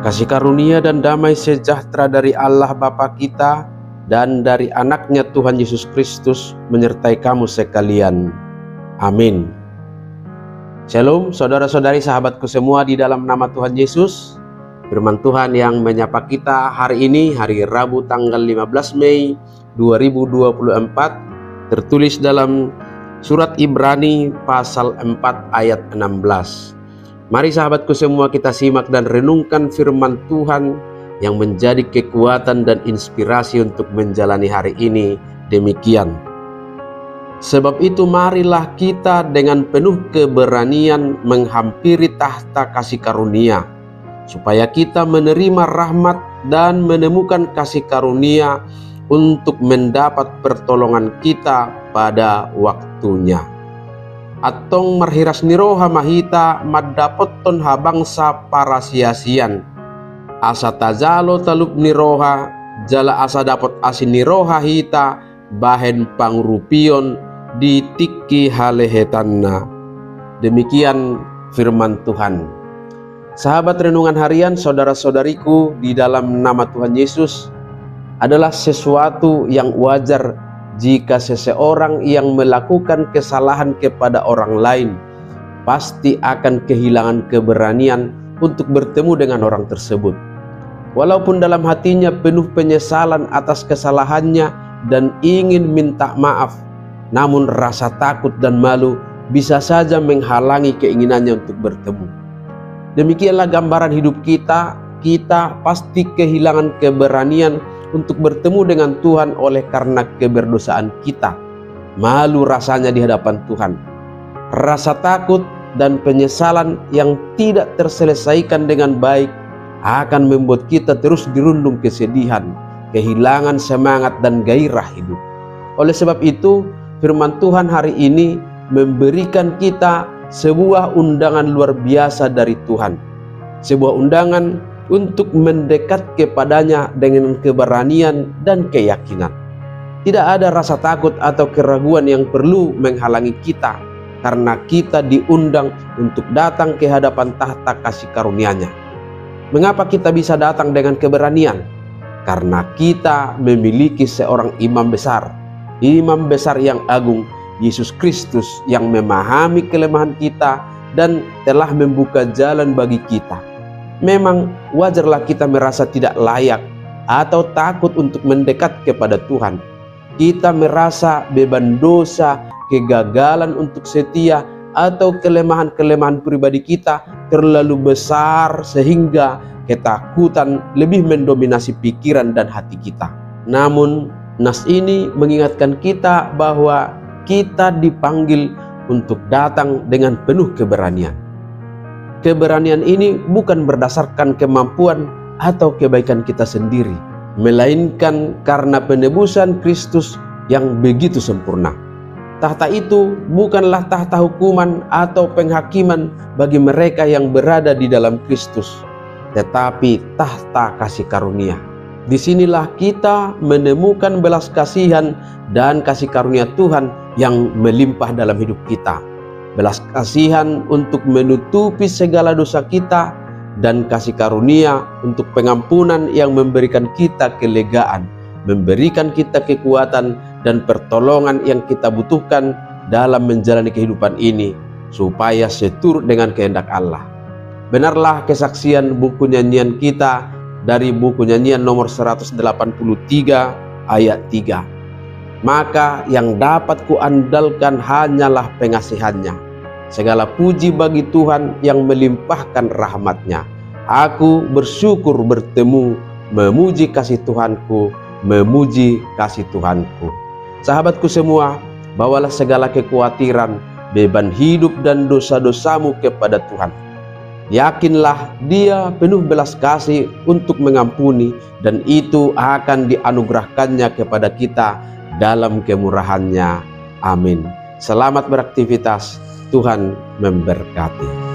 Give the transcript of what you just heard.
Kasih karunia dan damai sejahtera dari Allah Bapa kita dan dari anaknya Tuhan Yesus Kristus menyertai kamu sekalian. Amin. Shalom saudara-saudari sahabatku semua di dalam nama Tuhan Yesus. Firman Tuhan yang menyapa kita hari ini, hari Rabu tanggal 15 Mei 2024, tertulis dalam surat Ibrani pasal 4 ayat 16. Mari sahabatku semua kita simak dan renungkan firman Tuhan yang menjadi kekuatan dan inspirasi untuk menjalani hari ini demikian. Sebab itu marilah kita dengan penuh keberanian menghampiri tahta kasih karunia, supaya kita menerima rahmat dan menemukan kasih karunia untuk mendapat pertolongan kita pada waktunya. Atong marhiras niroha mahita maddapoton habangsa para sia-sian. Asa tajalo talup niroha jala asa dapat asin niroha hita bahen pangrupion di tiki halehetanna. Demikian firman Tuhan. Sahabat renungan harian, saudara-saudariku di dalam nama Tuhan Yesus, adalah sesuatu yang wajar jika seseorang yang melakukan kesalahan kepada orang lain pasti akan kehilangan keberanian untuk bertemu dengan orang tersebut. Walaupun dalam hatinya penuh penyesalan atas kesalahannya dan ingin minta maaf, namun rasa takut dan malu bisa saja menghalangi keinginannya untuk bertemu. Demikianlah gambaran hidup kita. Kita pasti kehilangan keberanian untuk bertemu dengan Tuhan oleh karena keberdosaan kita. Malu rasanya di hadapan Tuhan. Rasa takut dan penyesalan yang tidak terselesaikan dengan baik akan membuat kita terus dirundung kesedihan, kehilangan semangat dan gairah hidup. Oleh sebab itu, firman Tuhan hari ini memberikan kita sebuah undangan luar biasa dari Tuhan. Sebuah undangan untuk mendekat kepadanya dengan keberanian dan keyakinan. Tidak ada rasa takut atau keraguan yang perlu menghalangi kita, karena kita diundang untuk datang ke hadapan tahta kasih karunia-Nya. Mengapa kita bisa datang dengan keberanian? Karena kita memiliki seorang imam besar yang agung, Yesus Kristus, yang memahami kelemahan kita dan telah membuka jalan bagi kita. Memang wajarlah kita merasa tidak layak atau takut untuk mendekat kepada Tuhan. Kita merasa beban dosa, kegagalan untuk setia, atau kelemahan-kelemahan pribadi kita terlalu besar sehingga ketakutan lebih mendominasi pikiran dan hati kita. Namun nas ini mengingatkan kita bahwa kita dipanggil untuk datang dengan penuh keberanian. Keberanian ini bukan berdasarkan kemampuan atau kebaikan kita sendiri, melainkan karena penebusan Kristus yang begitu sempurna. Tahta itu bukanlah tahta hukuman atau penghakiman bagi mereka yang berada di dalam Kristus, tetapi tahta kasih karunia. Disinilah kita menemukan belas kasihan dan kasih karunia Tuhan yang melimpah dalam hidup kita. Belas kasihan untuk menutupi segala dosa kita, dan kasih karunia untuk pengampunan yang memberikan kita kelegaan, memberikan kita kekuatan dan pertolongan yang kita butuhkan dalam menjalani kehidupan ini, supaya seturut dengan kehendak Allah. Benarlah kesaksian buku nyanyian kita dari buku nyanyian nomor 183 ayat 3. Maka yang dapat kuandalkan hanyalah pengasihannya. Segala puji bagi Tuhan yang melimpahkan rahmat-Nya. Aku bersyukur bertemu, memuji kasih Tuhanku, memuji kasih Tuhanku. Sahabatku semua, bawalah segala kekhawatiran, beban hidup dan dosa-dosamu kepada Tuhan. Yakinlah Dia penuh belas kasih untuk mengampuni, dan itu akan dianugerahkannya kepada kita dalam kemurahan-Nya. Amin. Selamat beraktivitas. Tuhan memberkati.